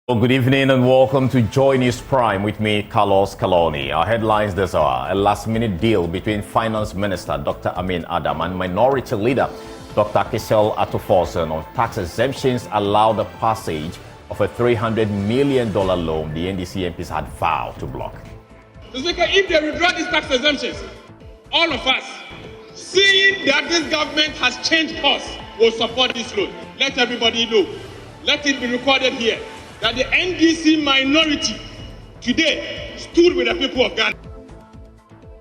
Well, good evening and welcome to JoyNews Prime with me, Carlos Caloni. Our headlines this hour: a last-minute deal between Finance Minister Dr. Amin Adam and Minority Leader Dr. Kisel Atuforsen on tax exemptions allow the passage of a $300 million loan the NDC MPs had vowed to block. Speaker, if they withdraw these tax exemptions, all of us, seeing that this government has changed course, will support this loan. Let everybody know. Let it be recorded here that the NDC minority today stood with the people of Ghana.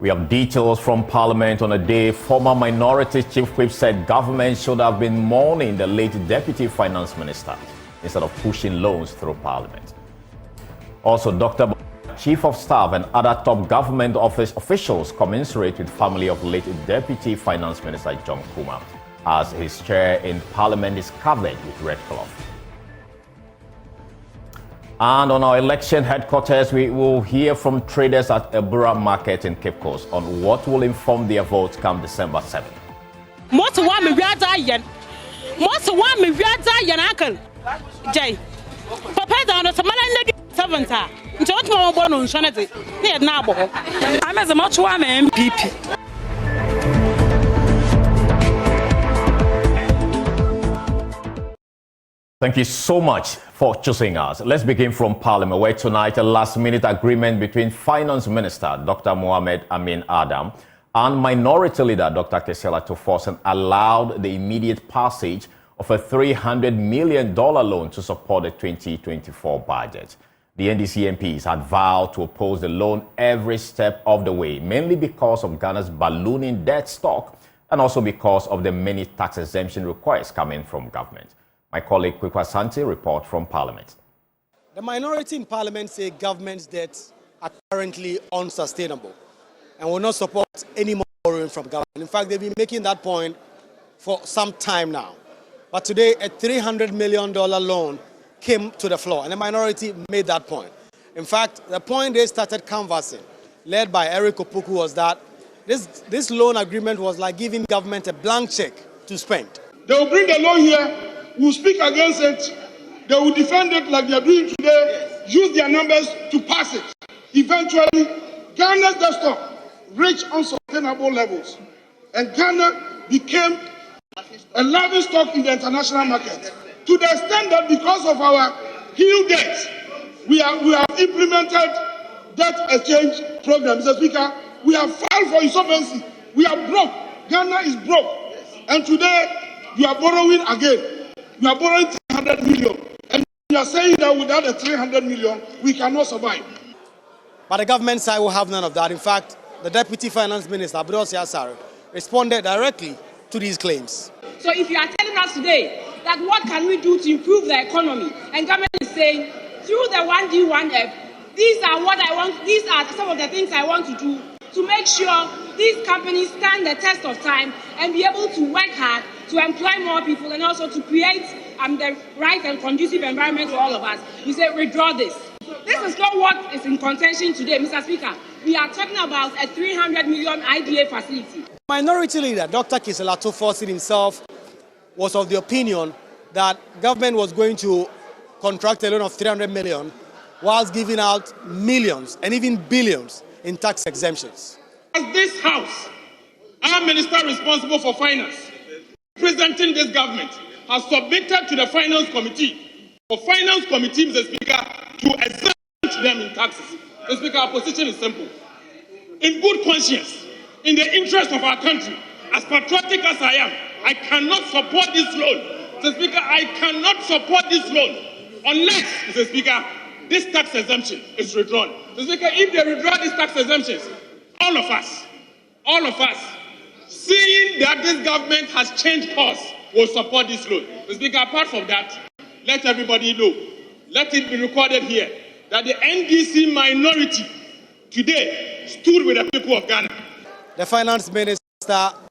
We have details from Parliament on a day former Minority Chief Whip said government should have been mourning the late Deputy Finance Minister instead of pushing loans through Parliament. Also, Dr. Chief of Staff and other top government office officials commiserate with family of late Deputy Finance Minister John Kuma as his chair in Parliament is covered with red cloth. And on our election headquarters, we will hear from traders at Abra market in Cape Coast on what will inform their votes come December 7th. Thank you so much for choosing us. Let's begin from Parliament, where tonight a last-minute agreement between Finance Minister Dr. Mohamed Amin Adam and Minority Leader Dr. Kisel Atuforsen allowed the immediate passage of a $300 million loan to support the 2024 budget. The NDC MPs had vowed to oppose the loan every step of the way, mainly because of Ghana's ballooning debt stock and also because of the many tax exemption requests coming from government. My colleague Kwekwa Santi reports from Parliament. The minority in Parliament say government's debts are currently unsustainable and will not support any more borrowing from government. In fact, they've been making that point for some time now. But today, a $300 million loan came to the floor, and the minority made that point. In fact, the point they started canvassing, led by Eric Opoku, was that this loan agreement was like giving government a blank check to spend. They will bring the loan here, will speak against it, they will defend it like they are doing today, use their numbers to pass it. Eventually, Ghana's debt stock reached unsustainable levels, and Ghana became a laughing stock in the international market, to the extent that because of our huge debt, we have implemented debt exchange programs. Mr. Speaker, we have filed for insolvency. We are broke. Ghana is broke. And today, we are borrowing again. We are borrowing 300 million. And we are saying that without the 300 million, we cannot survive. But the government side will have none of that. In fact, the Deputy Finance Minister, Abra, responded directly to these claims. So if you are telling us today that what can we do to improve the economy, and government is saying through the 1D, 1F, these are what I want, these are some of the things I want to do to make sure these companies stand the test of time and be able to work hard to employ more people and also to create the right and conducive environment for all of us. You say withdraw this. This is not what is in contention today, Mr. Speaker. We are talking about a 300 million IDA facility. Minority Leader Dr. Kisel Atuforsen himself was of the opinion that government was going to contract a loan of 300 million whilst giving out millions and even billions in tax exemptions. As this House, our minister responsible for finance, representing this government, has submitted to the Finance Committee, for Finance Committee, Mr. Speaker, to exempt them in taxes. Mr. Speaker, our position is simple. In good conscience, in the interest of our country, as patriotic as I am, I cannot support this loan. Mr. Speaker, I cannot support this loan unless, Mr. Speaker, this tax exemption is withdrawn. Mr. Speaker, if they withdraw these tax exemptions, all of us, seeing that this government has changed course, will support this loan. Mr. Speaker, apart from that, let everybody know, let it be recorded here, that the NDC minority today stood with the people of Ghana. The Finance Minister,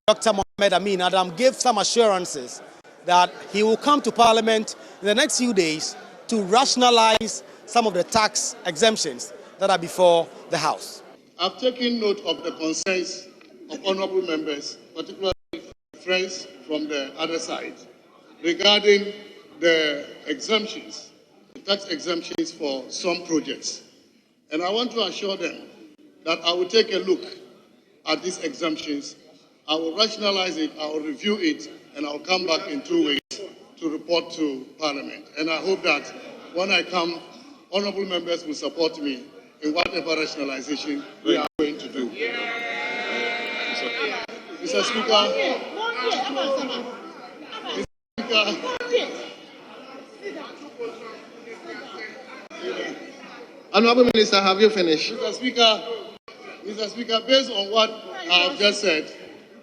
Dr. Mohamed Amin Adam, gave some assurances that he will come to Parliament in the next few days to rationalize some of the tax exemptions that are before the House. I've taken note of the concerns of honourable members, particularly friends from the other side, regarding the exemptions tax exemptions for some projects. And I want to assure them that I will take a look at these exemptions. I will rationalize it, I will review it, and I'll come back in 2 weeks to report to Parliament. And I hope that when I come, honourable members will support me in whatever rationalization we are going to do. Mr. Speaker, Honourable Minister, have you finished? Mr. Speaker, based on what I have just said,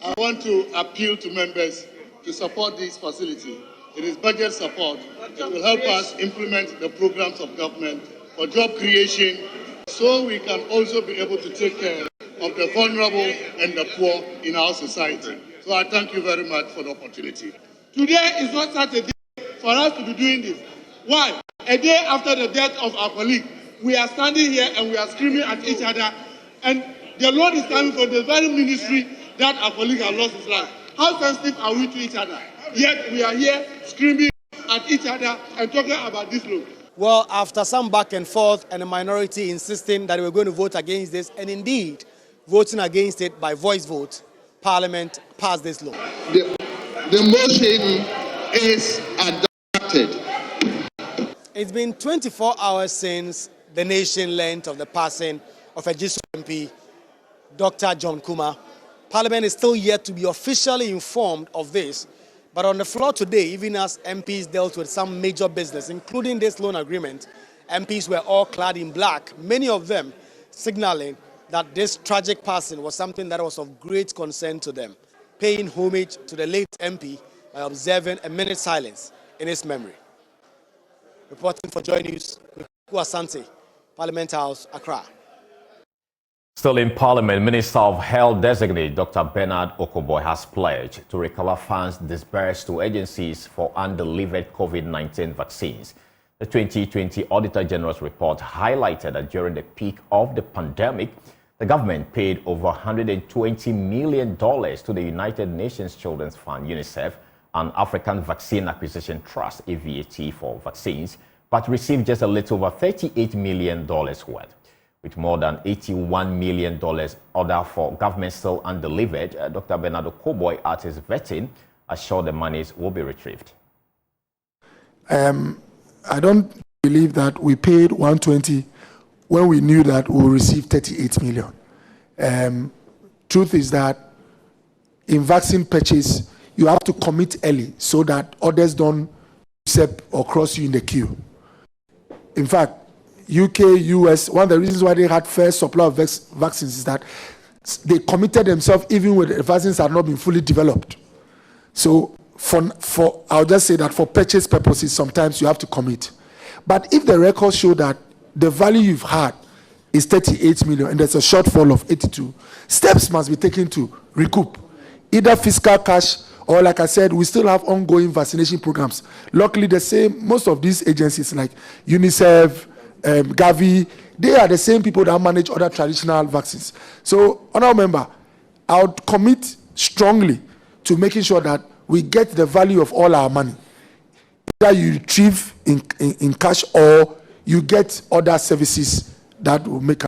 I want to appeal to members to support this facility. It is budget support. It will help us implement the programs of government for job creation, so we can also be able to take care of the vulnerable and the poor in our society. So I thank you very much for the opportunity. Today is not such a day for us to be doing this. Why? A day after the death of our colleague, we are standing here and we are screaming at each other, and the Lord is coming from the very ministry that our colleague has lost his life. How sensitive are we to each other? Yet we are here screaming at each other and talking about this law. Well, after some back and forth and a minority insisting that they were going to vote against this, and indeed voting against it by voice vote, Parliament passed this law. The motion is adopted. It's been 24 hours since the nation learned of the passing of a GSU MP, Dr. John Kuma. Parliament is still yet to be officially informed of this, but on the floor today, even as MPs dealt with some major business, including this loan agreement, MPs were all clad in black, many of them signaling that this tragic passing was something that was of great concern to them, paying homage to the late MP by observing a minute's silence in his memory. Reporting for JoyNews, Asante, Parliament House, Accra. Still in Parliament, Minister of Health-designate Dr. Bernard Okoboy has pledged to recover funds disbursed to agencies for undelivered Covid-19 vaccines. The 2020 Auditor General's report highlighted that during the peak of the pandemic, the government paid over $120 million to the United Nations Children's Fund, UNICEF, and African Vaccine Acquisition Trust, AVAT, for vaccines, but received just a little over $38 million worth. With more than $81 million ordered for government still undelivered, Dr. Bernard Okoboy, at his vetting, assured the monies will be retrieved. I don't believe that we paid 120 when we knew that we will receive 38 million. Truth is that in vaccine purchase, you have to commit early so that others don't step or cross you in the queue. In fact, UK, US, one of the reasons why they had first supply of vaccines is that they committed themselves even when the vaccines had not been fully developed. So I'll just say that for purchase purposes, sometimes you have to commit. But if the records show that the value you've had is 38 million and there's a shortfall of 82, steps must be taken to recoup, either fiscal cash or, like I said, we still have ongoing vaccination programs. Luckily, the same, most of these agencies like UNICEF, Gavi, they are the same people that manage other traditional vaccines. So, honourable member, I would commit strongly to making sure that we get the value of all our money. Either you retrieve in cash or you get other services that will make.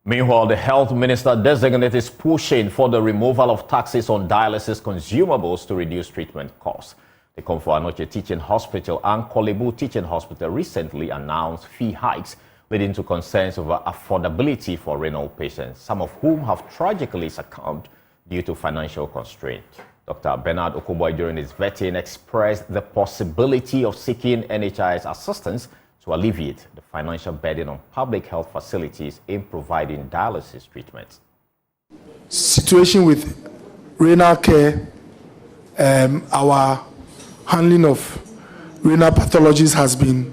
Meanwhile, the health minister-designate is pushing for the removal of taxes on dialysis consumables to reduce treatment costs. The Komfo Anokye Teaching Hospital and Kolebu Teaching Hospital recently announced fee hikes, leading to concerns over affordability for renal patients, some of whom have tragically succumbed due to financial constraints. Dr. Bernard Okoboy, during his vetting, expressed the possibility of seeking NHIS assistance to alleviate the financial burden on public health facilities in providing dialysis treatments. Situation with renal care, our handling of renal pathologies has been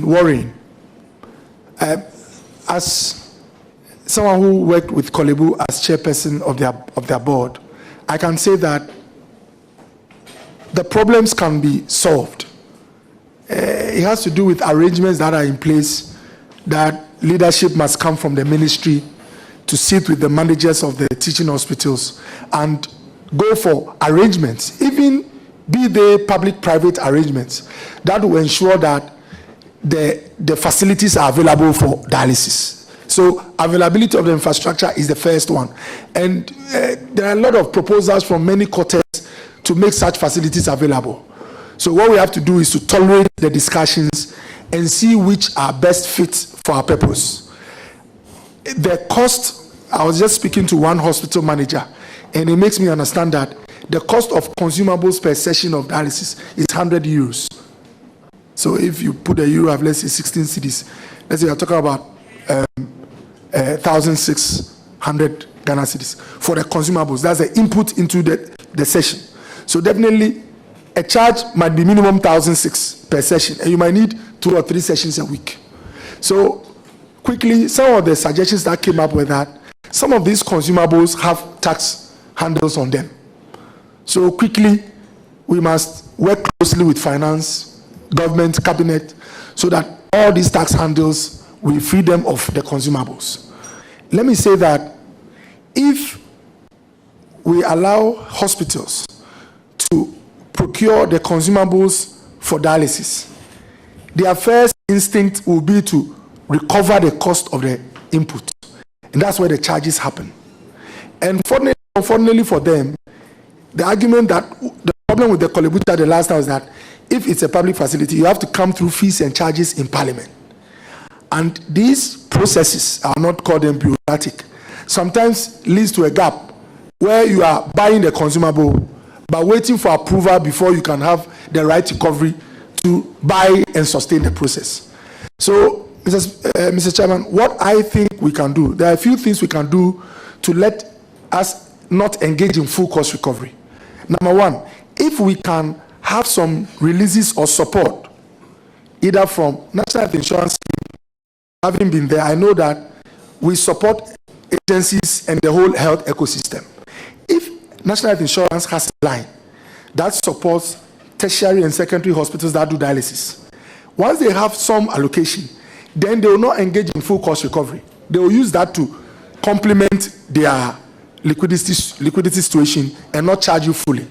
worrying. As someone who worked with Kolebu as chairperson of their board, I can say that the problems can be solved. It has to do with arrangements that are in place, that leadership must come from the ministry to sit with the managers of the teaching hospitals and go for arrangements. Even be they public-private arrangements, that will ensure that the facilities are available for dialysis. So availability of the infrastructure is the first one. And there are a lot of proposals from many quarters to make such facilities available. So what we have to do is to tolerate the discussions and see which are best fit for our purpose. The cost, I was just speaking to one hospital manager, and it makes me understand that the cost of consumables per session of dialysis is 100 euros. So if you put a euro of, let's say, 16 cedis, let's say you're talking about 1,600 Ghana cedis for the consumables. That's the input into the session. So definitely, a charge might be minimum 1,600 per session, and you might need 2 or 3 sessions a week. So quickly, some of the suggestions that came up with that, some of these consumables have tax handles on them. So quickly, we must work closely with finance, government, cabinet, so that all these tax handles will free them of the consumables. Let me say that if we allow hospitals to procure the consumables for dialysis, their first instinct will be to recover the cost of the input. And that's where the charges happen. And unfortunately for them, the argument that the problem with the Kolebuta the last time is that if it's a public facility, you have to come through fees and charges in Parliament. And these processes are not called bureaucratic. Sometimes leads to a gap where you are buying the consumable but waiting for approval before you can have the right recovery to buy and sustain the process. So, Mr. Chairman, what I think we can do, there are a few things we can do to let us not engage in full cost recovery. Number one, if we can have some releases or support, either from National Health Insurance, having been there, I know that we support agencies and the whole health ecosystem. If National Health Insurance has a line that supports tertiary and secondary hospitals that do dialysis, once they have some allocation, then they will not engage in full cost recovery. They will use that to complement their liquidity situation and not charge you fully.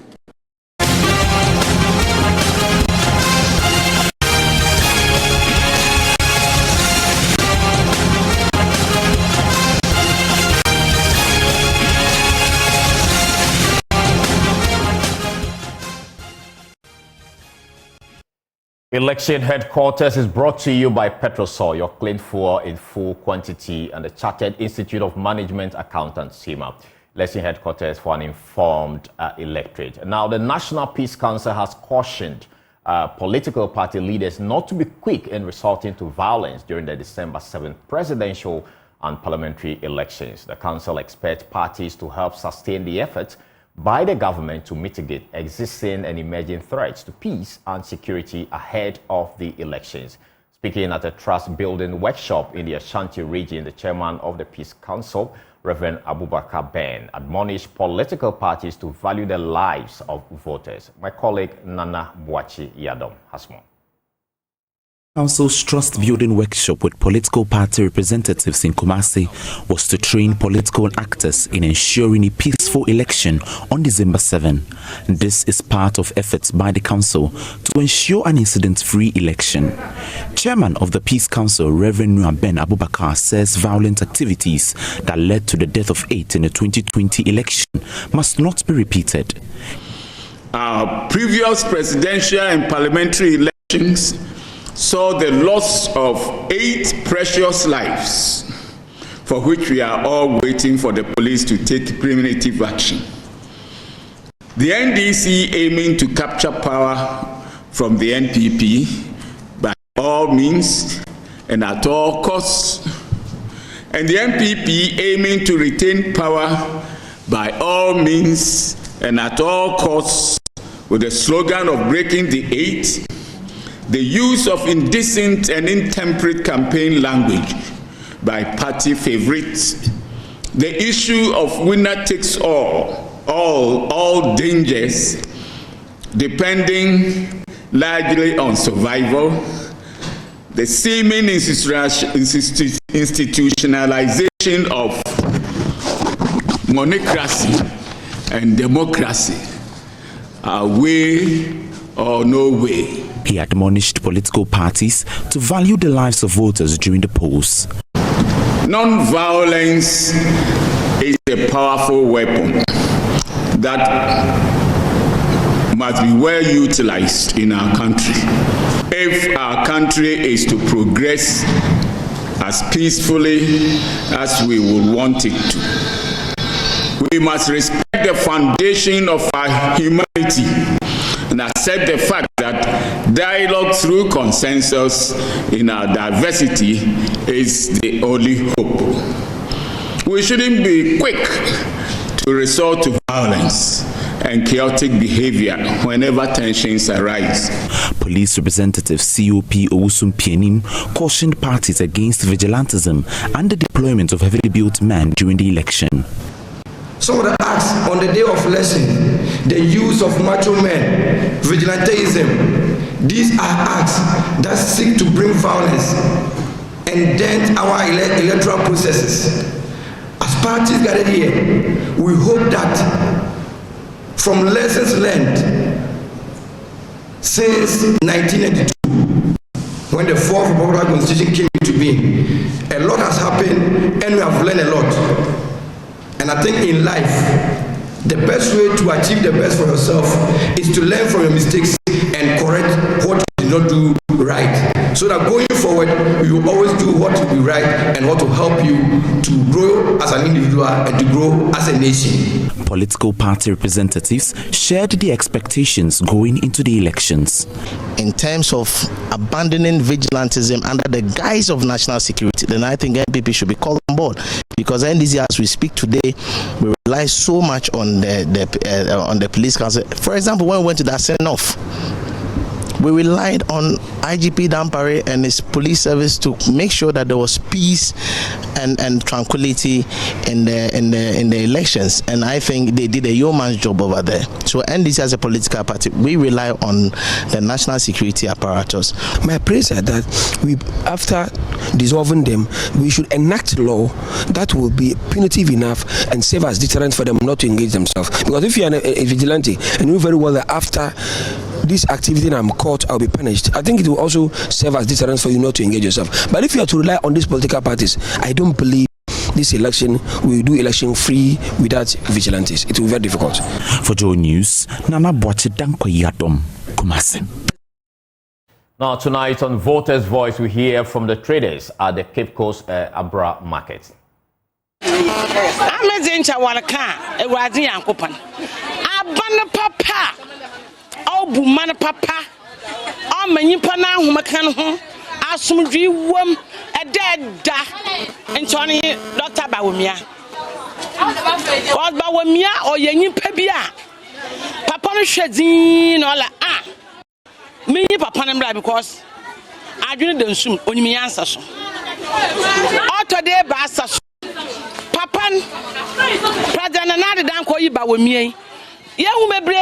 Election Headquarters is brought to you by Petrosol, your clean fuel in full quantity, and the Chartered Institute of Management Accountants, CIMA. Election Headquarters for an informed electorate. Now, the National Peace Council has cautioned political party leaders not to be quick in resorting to violence during the December 7th presidential and parliamentary elections. The council expects parties to help sustain the efforts by the government to mitigate existing and emerging threats to peace and security ahead of the elections. Speaking at a trust-building workshop in the Ashanti region, the chairman of the Peace Council, Reverend Abubakar Ben, admonished political parties to value the lives of voters. My colleague Nana Buachi Yadom has more. Council's trust-building workshop with political party representatives in Kumasi was to train political actors in ensuring a peaceful election on December 7. This is part of efforts by the council to ensure an incident-free election. Chairman of the Peace Council, Reverend Ben Abubakar, says violent activities that led to the death of 8 in the 2020 election must not be repeated. Our previous presidential and parliamentary elections saw the loss of 8 precious lives, for which we are all waiting for the police to take preventative action. The NDC aiming to capture power from the NPP by all means and at all costs, and the NPP aiming to retain power by all means and at all costs with the slogan of breaking the 8, the use of indecent and intemperate campaign language by party favorites, the issue of winner takes all dangers depending largely on survival, the seeming institutionalization of monocracy and democracy way or no way. He admonished political parties to value the lives of voters during the polls. Non-violence is a powerful weapon that must be well utilized in our country. If our country is to progress as peacefully as we would want it to, we must respect the foundation of our humanity and accept the fact that dialogue through consensus in our diversity is the only hope. We shouldn't be quick to resort to violence and chaotic behavior whenever tensions arise. Police representative COP Owusun Pienim cautioned parties against vigilantism and the deployment of heavily built men during the election. Some of the acts on the day of election, the use of macho men, vigilantism, these are acts that seek to bring violence and dent our electoral processes. As parties gathered here, we hope that from lessons learned since 1992, when the Fourth Republic Constitution came into being, a lot has happened and we have learned a lot. And I think in life, the best way to achieve the best for yourself is to learn from your mistakes and correct what you did not do right. So that going forward, you will always do what will be right and what will help you to grow as an individual and to grow as a nation. Political party representatives shared the expectations going into the elections. In terms of abandoning vigilantism under the guise of national security, then I think NPP should be called on board, because NDC, as we speak today, we rely so much on the police council. For example, when we went to that send-off, we relied on IGP Dampare and his police service to make sure that there was peace and tranquility in the elections, and I think they did a yeoman's job over there. So NDC as a political party, we rely on the national security apparatus. My praise is that we, after dissolving them, we should enact law that will be punitive enough and serve as deterrent for them not to engage themselves. Because if you are a vigilante and you know very well that after this activity and I'm caught, I'll be punished, I think it will also serve as deterrent for you not to engage yourself. But if you are to rely on these political parties, I don't believe this election will do election free without vigilantes. It will be very difficult. For JoyNews, Nana Boache Danko Yadom, Kumasi. Now tonight on Voters' Voice, we hear from the traders at the Cape Coast Abra market. Bumana papa, oh, many pana who can home, Asumdri wom, a dead da, and Tony, Dr. Bawumia. What Bawumia or Yenny Pebia? Papa Shadin or la me papa because I didn't assume on me answer. Auto de Bassa Papa, President another damn call you Bawumia. Young baby,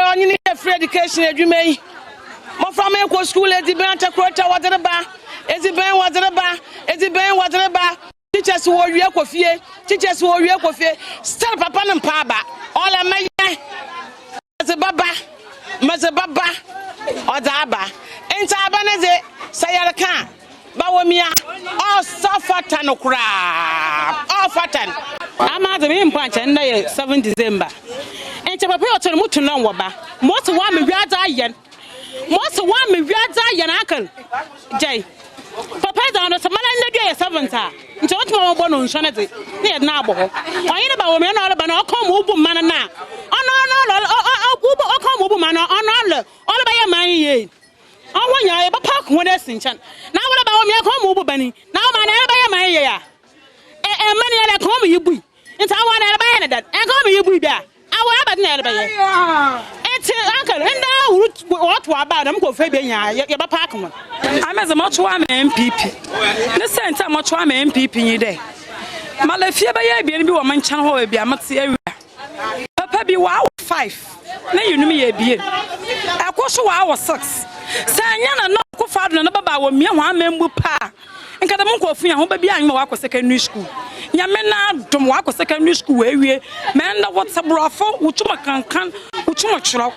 only free education you may. My family go school at the bank, quarter, what the bar, as the bank was the bar, as the bank was the bar. Teachers who are your coffee, teachers who are your coffee, stop upon and paba. All a may as a baba, Mazababa, or Daba. And Tabanese, Sayaka, Bawamia, all Safatan or crab, all fatan. I'm at the main punch and 7 December. And to prepare to move to Nowaba. Most of 1 million yen. Most of 1 million yen, uncle. Jay. Papa down the Samana day 7th. Into what more born on Shanity. Near Nabo. I ain't about men all about come Ubu Manana. Oh, come Ubu Mana on all by your money. Oh, when you're about park when that's in Chan. Now what about me? Come Ubu Bunny. Now man, everybody my and money that come you be. It's I want to buy that. And come you be there. I will have a uncle, and now what about them go Fabian? You're a parkman. I'm as a much one MPP. Listen, how much one MPP in your day. Malafia by a woman channel will be a much area. Papa be wow 5. Now you know me a beer. I was 6. Sayana no father and about me, 1 member pa. nka da monko afunya ho ba bia anyi wa akọ secondary school nyame na dom wa akọ secondary school we wie me na what sabrafo wutuma kankan wutuma chiro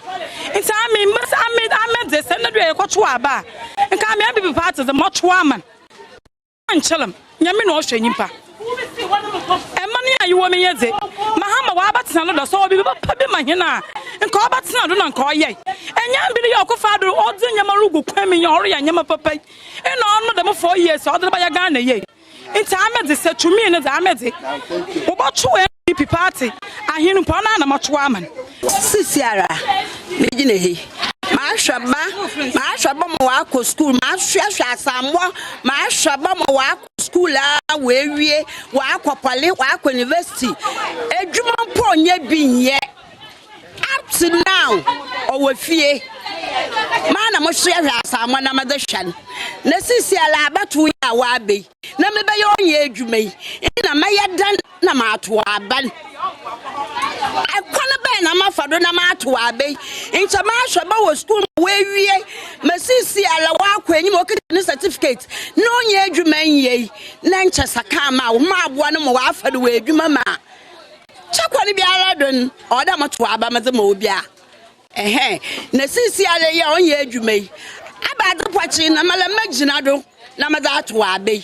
nta ame mas ame de se na do ekwoto aba nka ame abibi part the mocho aman anchelam nyame na ohwe nyimpa emani ayi wo me yeze mahama wa abatena no do so obi pa bi mahena nka obatena do na nka oye enya bi ye okofa do odze nyama rugu kwame ye ore ya nyama papa ena ono dem 4 years odde ba ya Ghana ye nta amede se tumi ne za amede wo bocho NDP party ahinu pa na mocho aman sisiara mejine he ma mo wa ko school ma hwehwe asambo ma hwaba mo wa ko school a we wie wa ko pale wa ko university edwuma mpo nya binye up to now o we fie ma na mo hwehwe asambo na ma de hwan na sisiara abatu ya wa be na me be yo nya edwuma yi na ma yedan na ma to aban akwana be na mafado na mato abe ncha ma hwaba wo school we wie masisi ala wa akwanyi mo kiti certificate no nya adwuma nyei na ncha saka ma wo ma aboa no mo wa afado we adwuma ma chakwa ni biara don oda mato aba ma zema obia na sisi ala ye onya adwuma yi abade pwachi na mala magina do na ma za to abe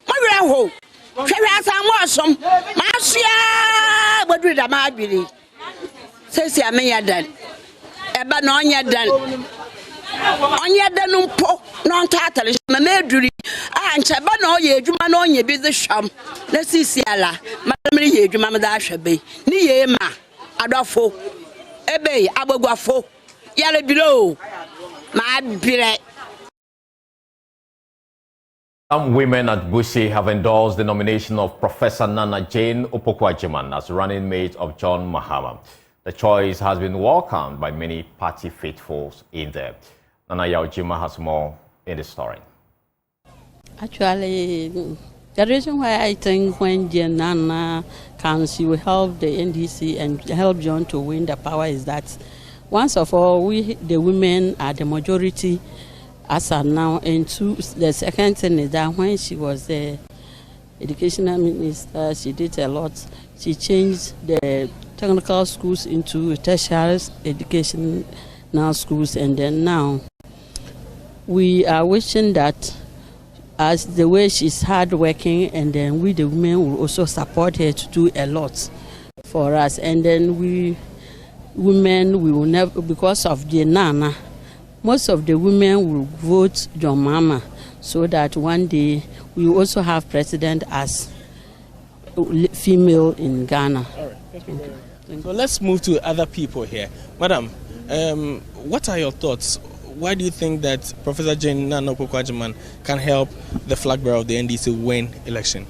mo wera ho hwehwe asamu osom ma hwea bodu da ma abiri sesi amenya dan eba na onya dan mpo no ntatale ma meduri nche ba na oye edwuma na onya bi ze hwam na sisi ala ma mri ye edwuma ma da hwebe ni ye ma adofo ebe agbagwafo yale biro ma abire. Some women at Bushi have endorsed the nomination of Professor Nana Jane Opoku-Agyeman as running mate of John Mahama. The choice has been welcomed by many party faithfuls in there. Nana Yaojima has more in the story. Actually, the reason why I think when Jane Nana comes, she will help the NDC and help John to win the power is that, once of all, we, the women, are the majority as of now, and two, the second thing is that when she was the educational minister, she did a lot. She changed the technical schools into tertiary educational schools, and then now we are wishing that, as the way she's hardworking, and then we the women will also support her to do a lot for us, and then we women we will never, because of the Nana, most of the women will vote John Mahama, so that one day we will also have president as female in Ghana. All right. Thank you very much. So let's move to other people here. Madam, what are your thoughts? Why do you think that Professor Jane Nana Opoku-Agyeman can help the flag bearer of the NDC win election?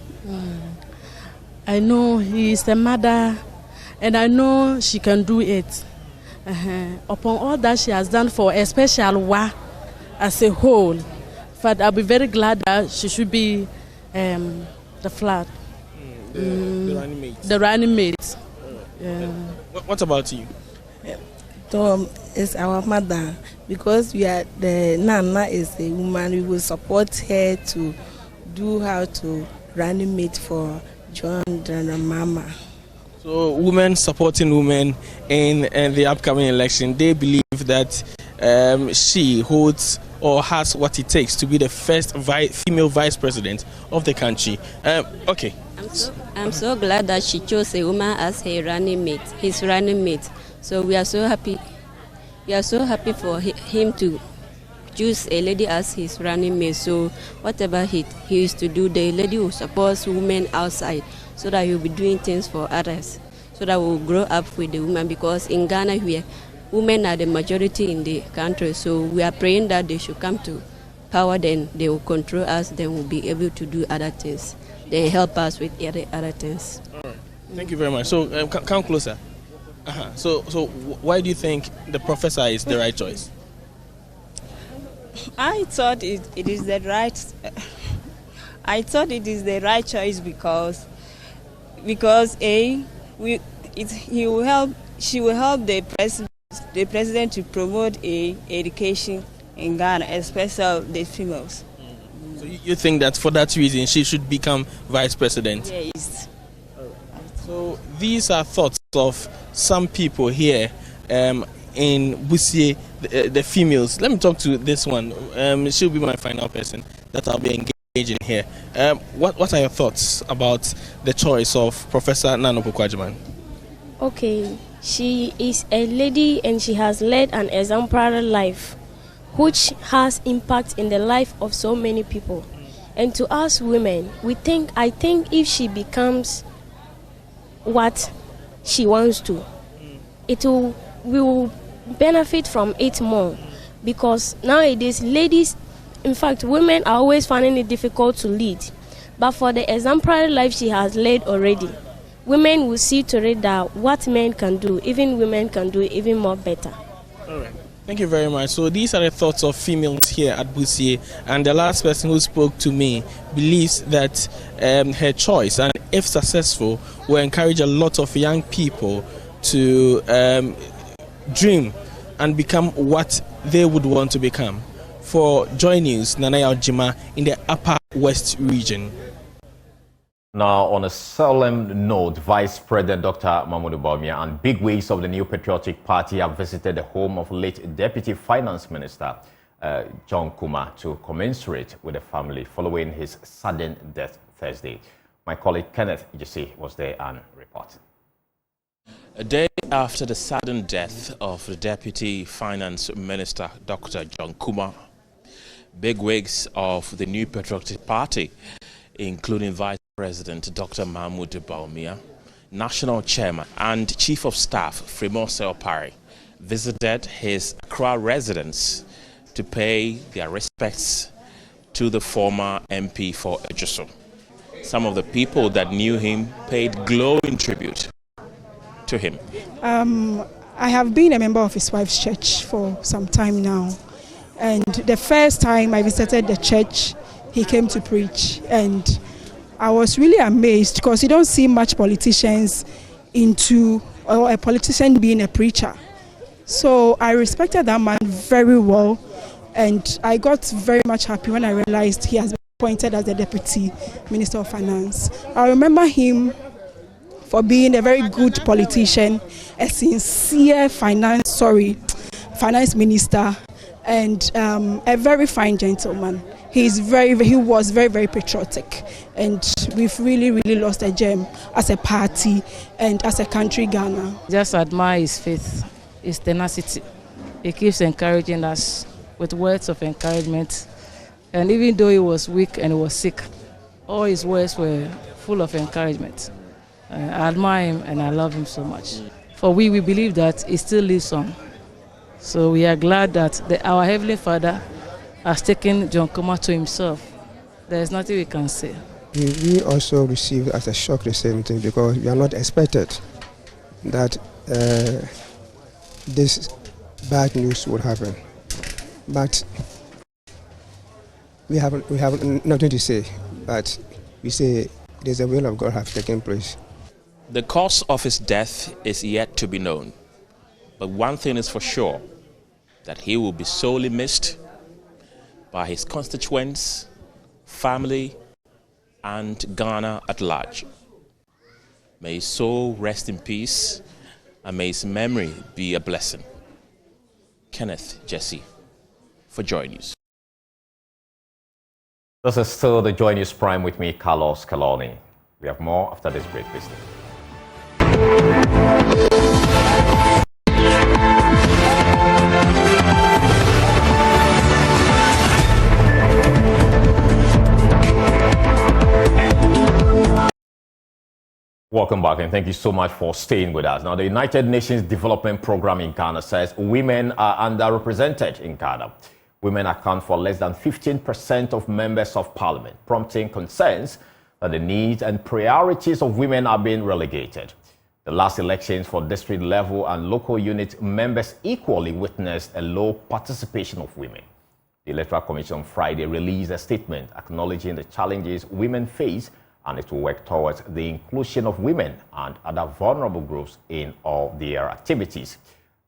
I know he is a mother, and I know she can do it. Upon all that she has done for a special WA as a whole, but I'll be very glad that she should be the flag. The running mate. The running mate. What about you? Tom is our mother, because we are the Nana is a woman. We will support her to do how to running mate for John Mahama. So women supporting women in the upcoming election, they believe that she holds or has what it takes to be the first female vice president of the country. Okay. I'm so glad that she chose a woman as her running mate, his running mate. So we are so happy. We are so happy for him to choose a lady as his running mate. So whatever he used to do, the lady will support women outside, so that he will be doing things for others, so that we will grow up with the women. Because in Ghana, women are the majority in the country. So we are praying that they should come to power, then they will control us, then we'll be able to do other things. They help us with other things. All right. Thank you very much. So come closer. So why do you think the professor is the right choice? I thought it is the right. I thought it is the right choice because she will help the president to promote education in Ghana, especially the females. So you think that for that reason she should become vice president? Yes. So these are thoughts of some people here in Busie, the females. Let me talk to this one. She'll be my final person that I'll be engaging here. What are your thoughts about the choice of Professor Nana Opoku-Agyeman? Okay, she is a lady and she has led an exemplary life, which has impact in the life of so many people. And to us women, I think if she becomes what she wants to, we will benefit from it more, because nowadays ladies, in fact women, are always finding it difficult to lead. But for the exemplary life she has led already, women will see to it that what men can do, even women can do even more better. All right. Thank you very much. So these are the thoughts of females here at Busie, and the last person who spoke to me believes that her choice, and if successful, will encourage a lot of young people to dream and become what they would want to become. For JoyNews, Nanaya Ojima in the Upper West region. Now, on a solemn note, Vice President Dr. Mahamudu Bawumia and bigwigs of the New Patriotic Party have visited the home of late Deputy Finance Minister John Kuma to commiserate with the family following his sudden death Thursday. My colleague Kenneth Ijesi was there and reported. A day after the sudden death of the Deputy Finance Minister Dr. John Kuma, bigwigs of the New Patriotic Party, including Vice President Dr. Mahamudu Bawumia, National Chairman and Chief of Staff Fremose Opare, visited his Accra residence to pay their respects to the former MP for Ejuso. Some of the people that knew him paid glowing tribute to him. I have been a member of his wife's church for some time now, and the first time I visited the church, he came to preach, and I was really amazed because you don't see much politicians or a politician being a preacher. So I respected that man very well, and I got very much happy when I realized he has been appointed as the Deputy Minister of Finance. I remember him for being a very good politician, a sincere finance minister, and a very fine gentleman. He was very, very patriotic, and we've really, really lost a gem as a party and as a country, Ghana. Just admire his faith, his tenacity. He keeps encouraging us with words of encouragement, and even though he was weak and he was sick, all his words were full of encouragement. I admire him and I love him so much. For we believe that he still lives on. So we are glad that our Heavenly Father has taken John Kuma to himself. There is nothing we can say. We also received as a shock the same thing, because we are not expected that this bad news would happen. But we have nothing to say, but we say there's a will of God have taken place. The cause of his death is yet to be known, but one thing is for sure, that he will be sorely missed by his constituents, family, and Ghana at large. May his soul rest in peace, and may his memory be a blessing. Kenneth Jesse for JoyNews. This is still the JoyNews Prime with me, Carlos Kaloni. We have more after this break, please. Welcome back, and thank you so much for staying with us. Now, the United Nations Development Programme in Ghana says women are underrepresented in Ghana. Women account for less than 15% of members of parliament, prompting concerns that the needs and priorities of women are being relegated. The last elections for district level and local unit members equally witnessed a low participation of women. The Electoral Commission on Friday released a statement acknowledging the challenges women face, and it will work towards the inclusion of women and other vulnerable groups in all their activities.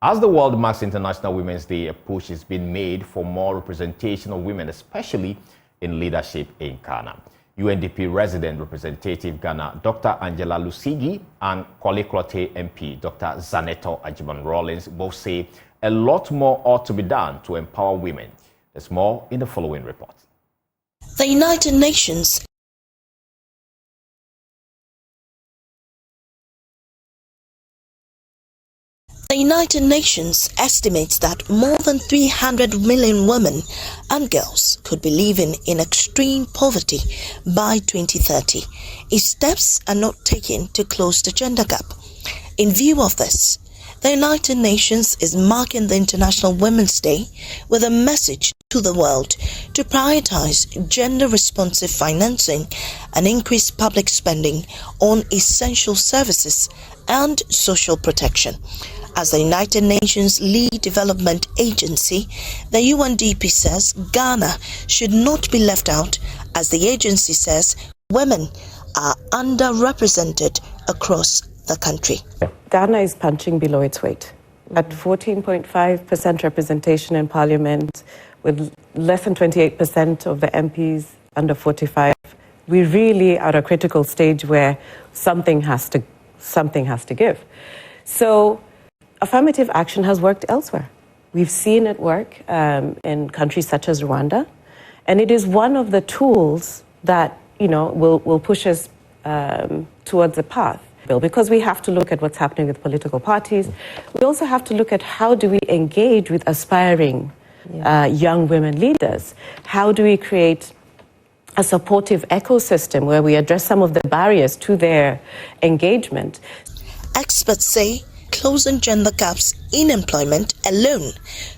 As the world marks International Women's Day, a push is being made for more representation of women, especially in leadership in Ghana. UNDP resident representative Ghana, Dr. Angela Lusigi, and Kwale Krote MP, Dr. Zaneto Ajiman-Rawlings, both say a lot more ought to be done to empower women. There's more in the following report. The United Nations estimates that more than 300 million women and girls could be living in extreme poverty by 2030 if steps are not taken to close the gender gap. In view of this, the United Nations is marking the International Women's Day with a message to the world to prioritize gender-responsive financing and increase public spending on essential services and social protection. As the United Nations lead development agency, the UNDP says Ghana should not be left out, as the agency says women are underrepresented across the country. Ghana is punching below its weight. At 14.5% representation in parliament, with less than 28% of the MPs under 45, we really are at a critical stage where something has to give. So affirmative action has worked elsewhere. We've seen it work in countries such as Rwanda, and it is one of the tools that will push us towards a path. Because we have to look at what's happening with political parties. We also have to look at how do we engage with aspiring young women leaders. How do we create a supportive ecosystem where we address some of the barriers to their engagement? Experts say closing gender gaps in employment alone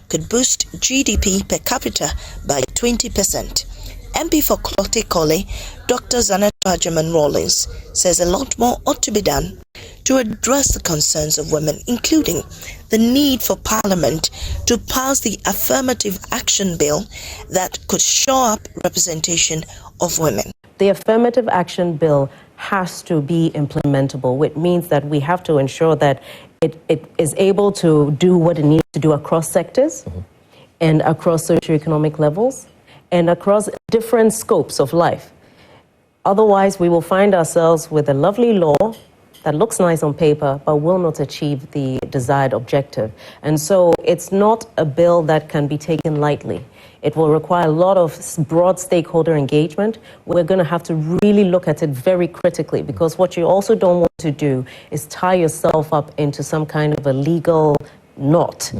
could boost GDP per capita by 20%. MP for Klote Kole, Dr. Zaneto Ajiman-Rawlings, says a lot more ought to be done to address the concerns of women, including the need for Parliament to pass the Affirmative Action Bill that could shore up representation of women. The Affirmative Action Bill has to be implementable, which means that we have to ensure that it is able to do what it needs to do across sectors and across socioeconomic levels and across different scopes of life. Otherwise, we will find ourselves with a lovely law that looks nice on paper, but will not achieve the desired objective. And so it's not a bill that can be taken lightly. It will require a lot of broad stakeholder engagement. We're going to have to really look at it very critically, because what you also don't want to do is tie yourself up into some kind of a legal knot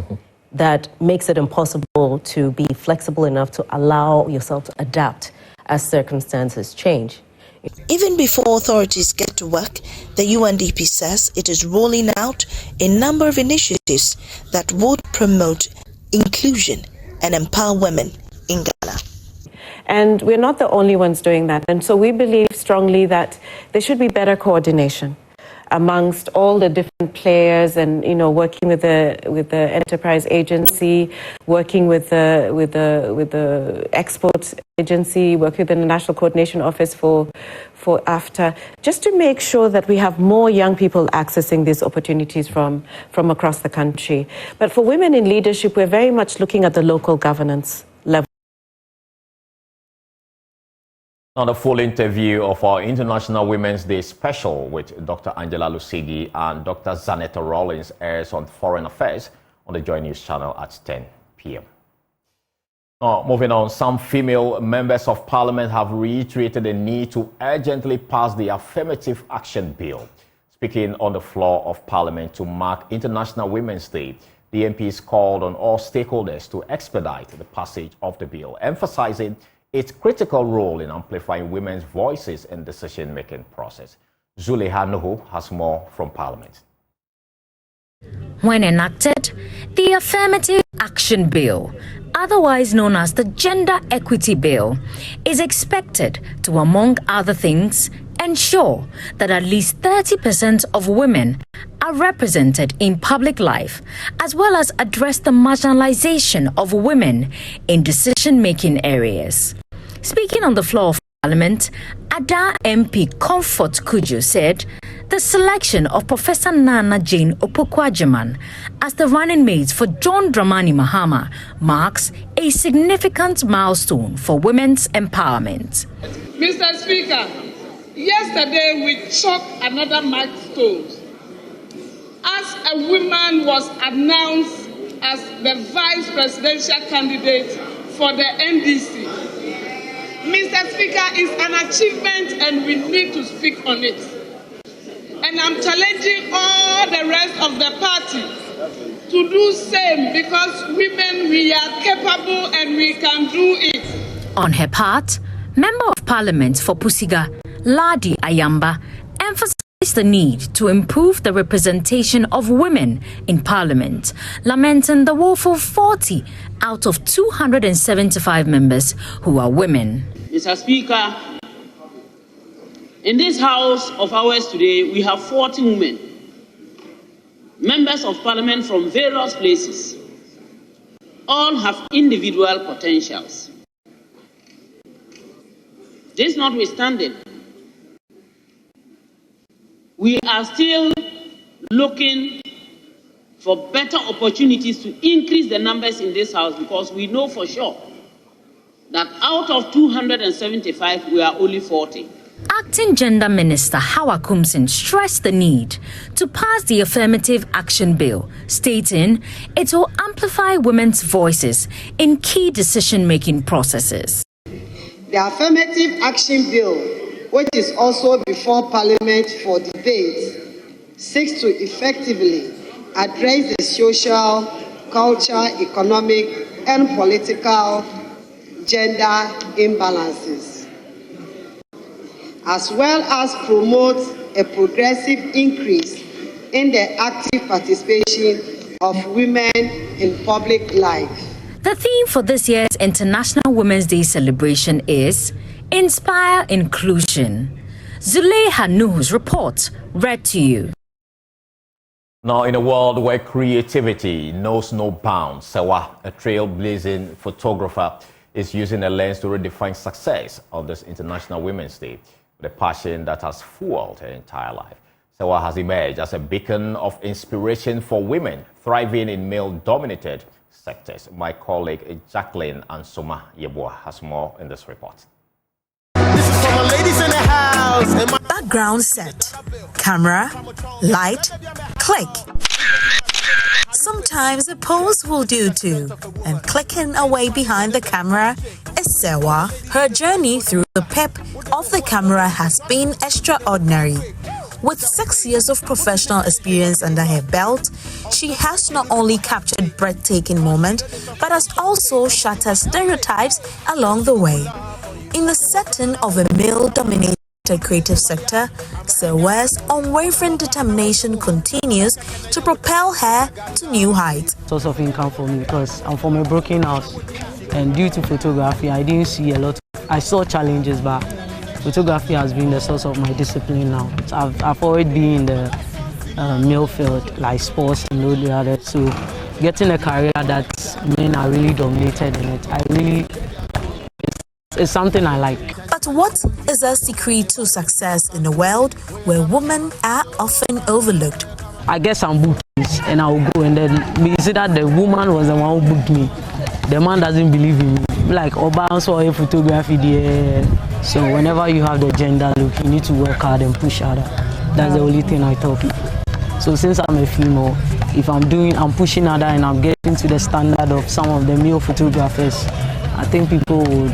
that makes it impossible to be flexible enough to allow yourself to adapt as circumstances change. Even before authorities get to work, the UNDP says it is rolling out a number of initiatives that would promote inclusion and empower women in Ghana. And we're not the only ones doing that. And so we believe strongly that there should be better coordination amongst all the different players, and working with the enterprise agency, working with the export agency, working with the National Coordination Office for AFTA, just to make sure that we have more young people accessing these opportunities from across the country. But for women in leadership, we're very much looking at the local governance level. Now, the full interview of our International Women's Day special with Dr. Angela Lusigi and Dr. Zaneto Rawlings airs on Foreign Affairs on the JoyNews channel at 10 p.m. Now, moving on, some female members of Parliament have reiterated the need to urgently pass the Affirmative Action Bill. Speaking on the floor of Parliament to mark International Women's Day, the MPs called on all stakeholders to expedite the passage of the bill, emphasizing its critical role in amplifying women's voices in the decision-making process. Zuleha Nuhu has more from Parliament. When enacted, the Affirmative Action Bill, otherwise known as the Gender Equity Bill, is expected to, among other things, ensure that at least 30% of women are represented in public life, as well as address the marginalization of women in decision-making areas. Speaking on the floor of Parliament, Ada MP Comfort Kujo said The selection of Professor Nana Jane Opoku-Agyeman as the running mate for John Dramani Mahama marks a significant milestone for women's empowerment. Mr. Speaker, yesterday we chalked another milestone as a woman was announced as the vice presidential candidate for the NDC. Mr. Speaker, it's an achievement and we need to speak on it. And I'm challenging all the rest of the party to do same because women, we are capable and we can do it. On her part, Member of Parliament for Pusiga, Ladi Ayamba, emphasized the need to improve the representation of women in Parliament, lamenting the woeful 40 out of 275 members who are women. Mr. Speaker, in this House of ours today, we have 40 women, members of Parliament from various places. All have individual potentials. This notwithstanding, we are still looking for better opportunities to increase the numbers in this House because we know for sure that out of 275, we are only 40. Acting Gender Minister Hawa Kumsin stressed the need to pass the Affirmative Action Bill, stating it will amplify women's voices in key decision-making processes. The Affirmative Action Bill, which is also before Parliament for debate, seeks to effectively address the social, cultural, economic, and political gender imbalances, as well as promote a progressive increase in the active participation of women in public life. The theme for this year's International Women's Day celebration is Inspire Inclusion. Zuleyha Nuhu's report read to you. Now, in a world where creativity knows no bounds, Sewa, a trailblazing photographer, is using a lens to redefine success on this International Women's Day, with a passion that has fueled her entire life. Sewa has emerged as a beacon of inspiration for women thriving in male-dominated sectors. My colleague Jacqueline Ansoma Yeboah has more in this report. This is for my ladies in the house. Background set, camera, light, click. Sometimes a pose will do too, and clicking away behind the camera is Sewa. Her journey through the pep of the camera has been extraordinary. With 6 years of professional experience under her belt, she has not only captured breathtaking moments, but has also shattered stereotypes along the way. In the setting of a male-dominated creative sector, Sewa's unwavering determination continues to propel her to new heights. Source of income for me because I'm from a broken house, and due to photography, I didn't see a lot. I saw challenges, but photography has been the source of my discipline now. So I've always been in the male field, like sports and all the other. So getting a career that men are really dominated in it, it's something I like. But what is the secret to success in a world where women are often overlooked? I guess I'm booked and I'll go, and then we see that the woman was the one who booked me. The man doesn't believe in me. Like Oba saw a photography there. So whenever you have the gender look, you need to work hard and push harder. That's the only thing I tell people. So since I'm a female, if I'm pushing harder and I'm getting to the standard of some of the male photographers, I think people will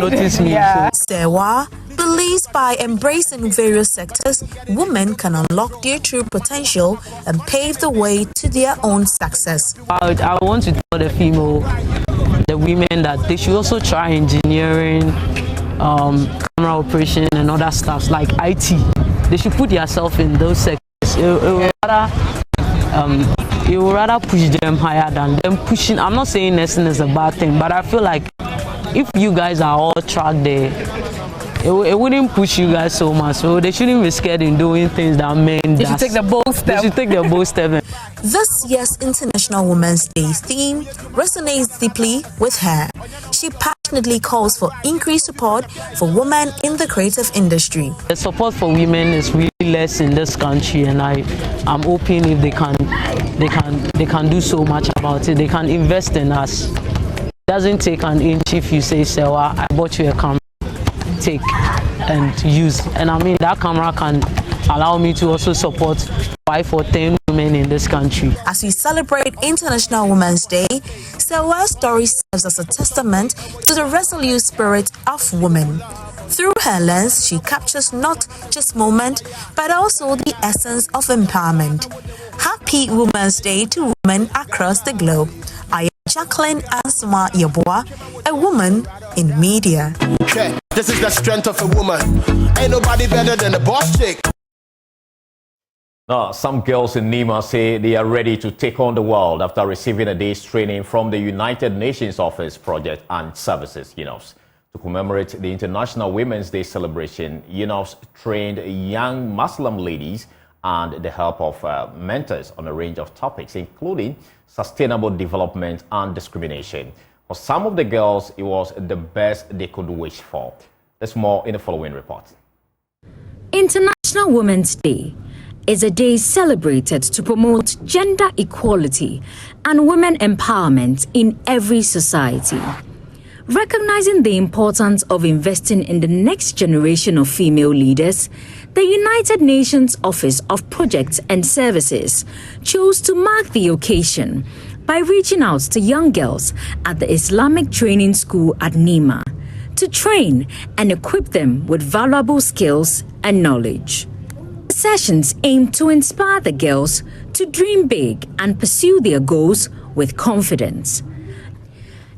notice me. Yeah. So. Sewa believes by embracing various sectors, women can unlock their true potential and pave the way to their own success. I want to tell the women that they should also try engineering, camera operation and other stuff like IT. They should put themselves in those sectors. It will rather push them higher than them pushing. I'm not saying nursing is a bad thing, but I feel like if you guys are all tracked there, it wouldn't push you guys so much. So they shouldn't be scared in doing things that men They should take the bold step. They should take the bold step. This year's International Women's Day theme resonates deeply with her. She passionately calls for increased support for women in the creative industry. The support for women is really less in this country, and I'm hoping if they can do so much about it. They can invest in us. It doesn't take an inch if you say, Sewa, I bought you a camera, take and use. And I mean, that camera can allow me to also support 5 or 10 women in this country. As we celebrate International Women's Day, Sewa's story serves as a testament to the resolute spirit of women. Through her lens, she captures not just moment, but also the essence of empowerment. Happy Women's Day to women across the globe. I am Jacqueline Ansuma Yeboah, a woman in media. Okay, this is the strength of a woman. Ain't nobody better than a boss chick. Now, some girls in Nima say they are ready to take on the world after receiving a day's training from the United Nations Office Project and Services, UNOPS. To commemorate the International Women's Day celebration, UNOPS trained young Muslim ladies and the help of mentors on a range of topics, including sustainable development and discrimination. For some of the girls, it was the best they could wish for. There's more in the following report. International Women's Day is a day celebrated to promote gender equality and women empowerment in every society. Recognizing the importance of investing in the next generation of female leaders, the United Nations Office of Projects and Services chose to mark the occasion by reaching out to young girls at the Islamic Training School at Nima to train and equip them with valuable skills and knowledge. The sessions aim to inspire the girls to dream big and pursue their goals with confidence.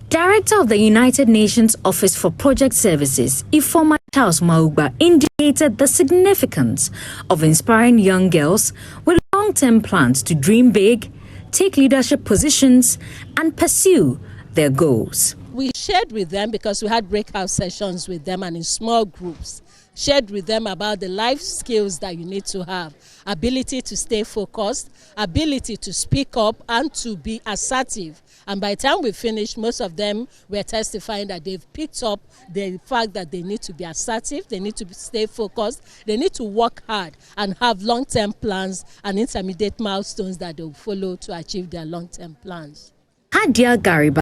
Director of the United Nations Office for Project Services, Ifoma Charles Mauba, indicated the significance of inspiring young girls with long-term plans to dream big, take leadership positions, and pursue their goals. We shared with them, because we had breakout sessions with them and in small groups, shared with them about the life skills that you need to have, ability to stay focused, ability to speak up and to be assertive. And by the time we finished, most of them were testifying that they've picked up the fact that they need to be assertive, they need to stay focused, they need to work hard and have long-term plans and intermediate milestones that they'll follow to achieve their long-term plans. Hadia Gariba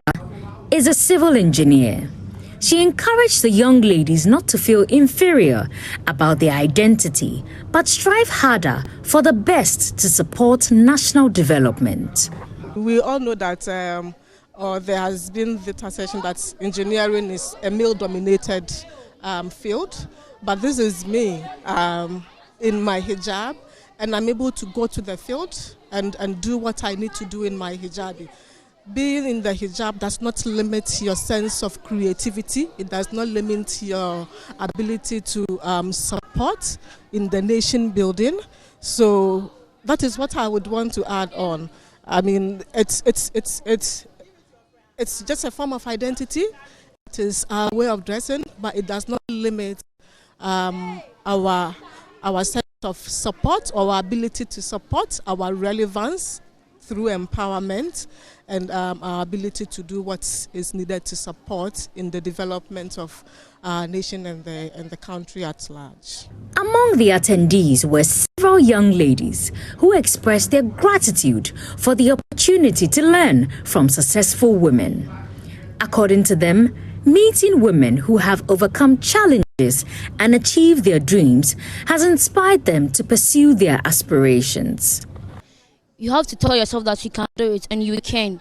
is a civil engineer. She encouraged the young ladies not to feel inferior about their identity, but strive harder for the best to support national development. We all know that there has been the assertion that engineering is a male-dominated field, but this is me in my hijab, and I'm able to go to the field and do what I need to do in my hijab. Being in the hijab does not limit your sense of creativity. It does not limit your ability to support in the nation building. So that is what I would want to add on. I mean, it's just a form of identity. It is our way of dressing, but it does not limit our sense of support, our ability to support, our relevance through empowerment, and our ability to do what is needed to support in the development of our nation and the country at large. Among the attendees were several young ladies who expressed their gratitude for the opportunity to learn from successful women. According to them, meeting women who have overcome challenges and achieved their dreams has inspired them to pursue their aspirations. You have to tell yourself that you can do it, and you can.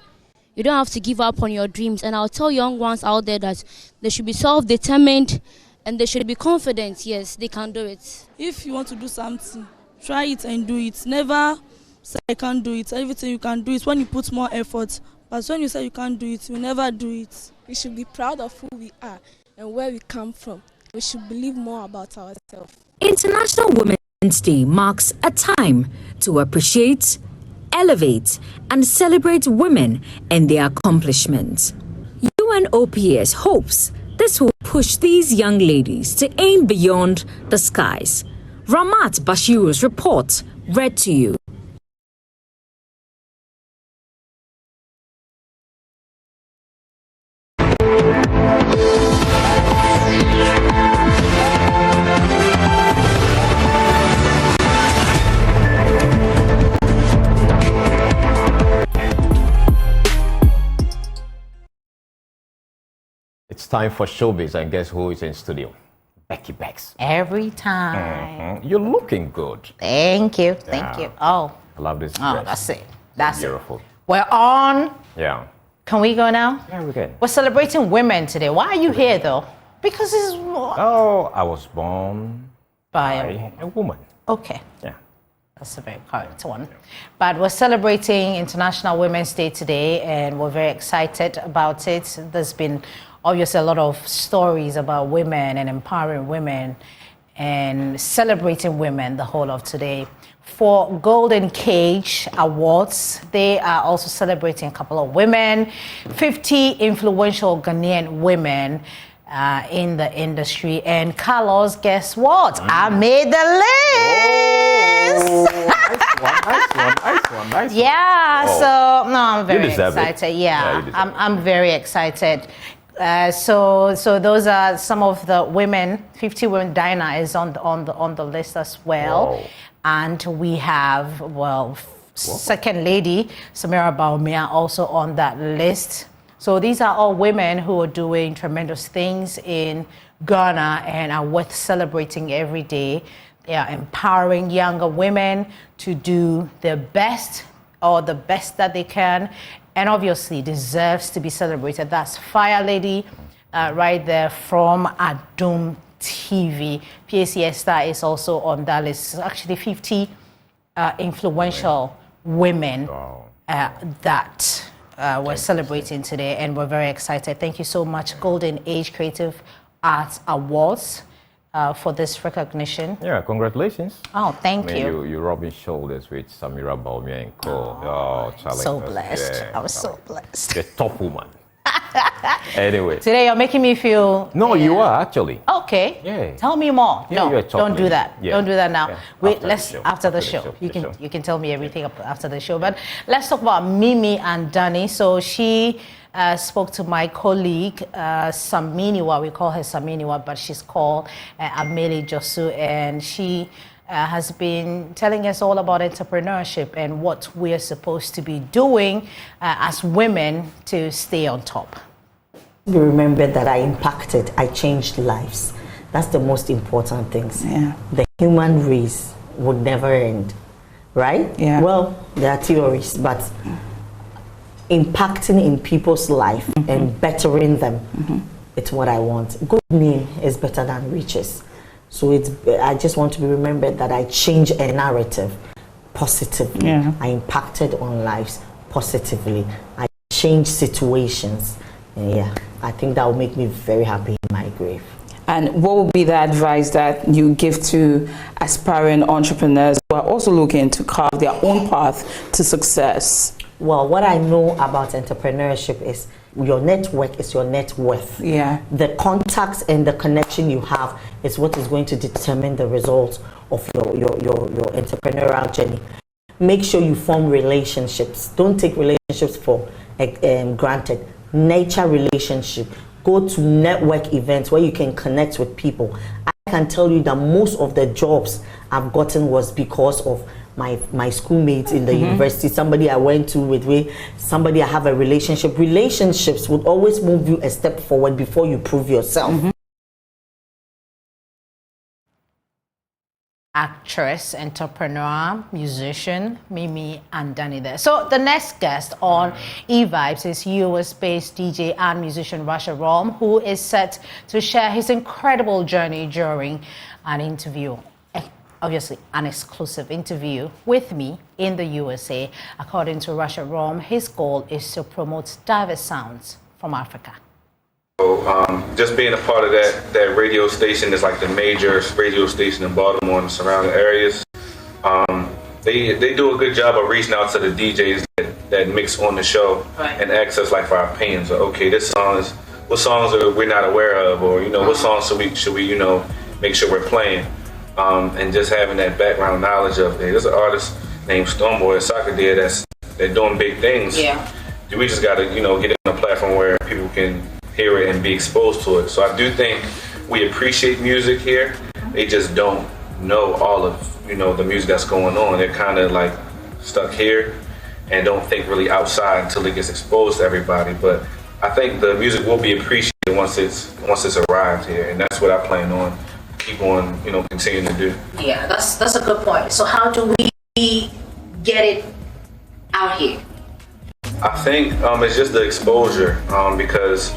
You don't have to give up on your dreams. And I'll tell young ones out there that they should be self-determined and they should be confident. Yes, they can do it. If you want to do something, try it and do it. Never say I can't do it. Everything you can do it when you put more effort. But when you say you can't do it, you never do it. We should be proud of who we are and where we come from. We should believe more about ourselves. International Women's Day marks a time to appreciate, elevate, and celebrate women and their accomplishments. UNOPS hopes this will push these young ladies to aim beyond the skies. Ramat Bashiru's report read to you. time for showbiz, and guess who is in studio? Becky Bex. Every time. You're looking good. Thank you. Thank you. Oh. I love this dress. Oh, that's it. That's beautiful. it. We're on. Yeah. Can we go now? Yeah, we can. We're celebrating women today. Why are you here, though? Because this is... Oh, I was born by a woman. Okay. Yeah. That's a very correct one. But we're celebrating International Women's Day today, and we're very excited about it. There's been obviously a lot of stories about women and empowering women and celebrating women the whole of today. For Golden Cage Awards, they are also celebrating a couple of women, 50 influential Ghanaian women in the industry. And Carlos, guess what? I made the list. Nice one. Yeah, so no, I'm very excited. I'm very excited. So those are some of the women. 50 women. Diana is on the list as well. Whoa. And we have, Second Lady Samira Baumia also on that list. So these are all women who are doing tremendous things in Ghana and are worth celebrating every day. They are empowering younger women to do their best or the best that they can, and obviously deserves to be celebrated. That's Fire Lady right there from Adum TV. PACS Star is also on that list. It's actually 50 influential women that we're celebrating today, and we're very excited. Thank you so much, Golden Age Creative Arts Awards, for this recognition. Yeah, congratulations. Oh, thank you. You rubbing shoulders with Samira Baumia and co. Oh, Charlie. So blessed. I was so blessed. The top woman. Anyway. Today you're making me feel... No, you are actually. Okay. Yeah. Tell me more. Yeah, no, don't do that. Yeah. Don't do that now. Yeah. Wait, after the show. You can tell me everything after the show. But let's talk about Mimi and Danny. So she spoke to my colleague Saminiwa. We call her Saminiwa, but she's called Ameli Josu, and she has been telling us all about entrepreneurship and what we're supposed to be doing as women to stay on top. Be remembered that I changed lives. That's the most important thing. Yeah. The human race would never end, right? Yeah. Well, there are theories, but impacting in people's life and bettering them, it's what I want. Good name is better than riches. So I just want to be remembered that I changed a narrative positively. Yeah. I impacted on lives positively. I changed situations. And yeah, I think that will make me very happy in my grave. And what would be the advice that you give to aspiring entrepreneurs who are also looking to carve their own path to success? Well, what I know about entrepreneurship is your network is your net worth. Yeah. The contacts and the connection you have is what is going to determine the results of your entrepreneurial journey. Make sure you form relationships. Don't take relationships for granted. Nature relationship. Go to network events where you can connect with people. I can tell you that most of the jobs I've gotten was because of my schoolmates in the university, somebody I went to with, somebody I have a relationship. Relationships would always move you a step forward before you prove yourself. Actress, entrepreneur, musician, Mimi and Danny there. So the next guest on E-Vibes is US-based DJ and musician Rasha Rom, who is set to share his incredible journey during an interview. Obviously, an exclusive interview with me in the USA. According to Rasha Rom, his goal is to promote diverse sounds from Africa. So, just being a part of that radio station is like the major radio station in Baltimore and surrounding areas. They do a good job of reaching out to the DJs that mix on the show and ask us like for our opinions. Like, okay, this song is, what songs are we not aware of, or what songs should we make sure we're playing. And just having that background knowledge of, hey, there's an artist named Stormboy Sakadir they're doing big things. Yeah. We just got to, get it on a platform where people can hear it and be exposed to it. So I do think we appreciate music here. They just don't know all of, the music that's going on. They're kind of like stuck here and don't think really outside until it gets exposed to everybody. But I think the music will be appreciated once it's arrived here, and that's what I plan on keep on continuing to do. Yeah, that's a good point. So how do we get it out here? I think it's just the exposure, because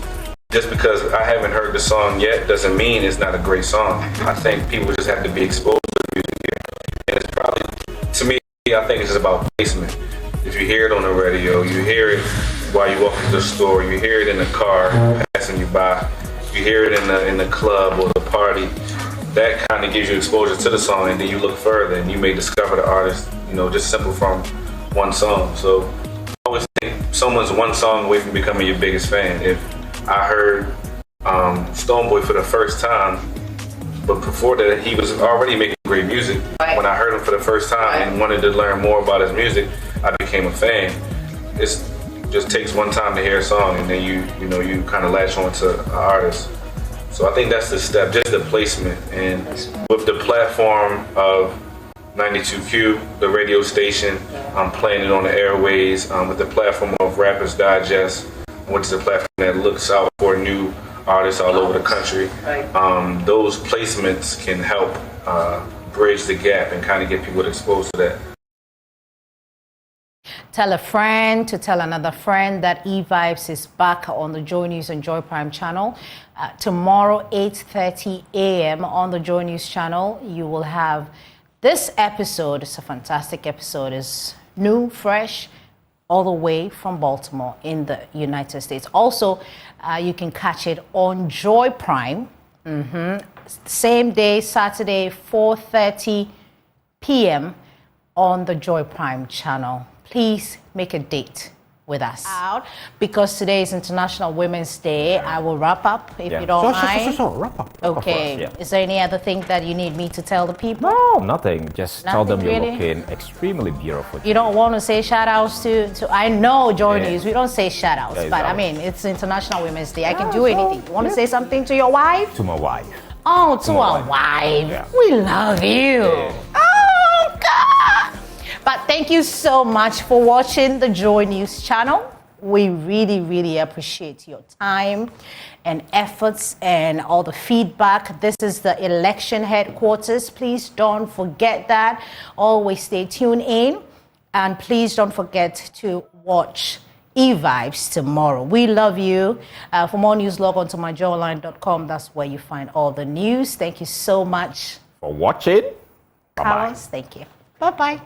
just because I haven't heard the song yet doesn't mean it's not a great song. I think people just have to be exposed to the music here. And it's probably, to me, I think it's just about placement. If you hear it on the radio, you hear it while you walk to the store, you hear it in the car passing you by, you hear it in the club or the party, that kind of gives you exposure to the song, and then you look further and you may discover the artist, just simple from one song. So I always think someone's one song away from becoming your biggest fan. If I heard Stonebwoy for the first time, but before that he was already making great music. Right. When I heard him for the first time and wanted to learn more about his music, I became a fan. It just takes one time to hear a song, and then you kind of latch on to an artist. So I think that's the step, just the placement. And with the platform of 92Q, the radio station, I'm playing it on the airways, with the platform of Rappers Digest, which is a platform that looks out for new artists all over the country. Those placements can help bridge the gap and kind of get people exposed to that. Tell a friend to tell another friend that E-Vibes is back on the Joy News and Joy Prime channel. Tomorrow, 8:30 a.m. on the Joy News channel, you will have this episode. It's a fantastic episode. It's new, fresh, all the way from Baltimore in the United States. Also, you can catch it on Joy Prime. Same day, Saturday, 4:30 p.m. on the Joy Prime channel. Please make a date with us because today is International Women's Day. I will wrap up if you don't mind. Sure. Wrap up. Okay. Is there any other thing that you need me to tell the people? No, nothing. Just tell them you're really? looking extremely beautiful. You don't want to say shout outs to I know Joy News. We don't say shout outs, but I mean, it's International Women's Day. I can do anything. You want to say something to your wife? To my wife. Oh, to our wife. Yeah. We love you. Yeah. Oh, God. But thank you so much for watching the Joy News channel. We really, really appreciate your time and efforts and all the feedback. This is the election headquarters. Please don't forget that. Always stay tuned in. And please don't forget to watch E-Vibes tomorrow. We love you. For more news, log on to myjoyonline.com. That's where you find all the news. Thank you so much for watching. Bye-bye. Thank you. Bye-bye.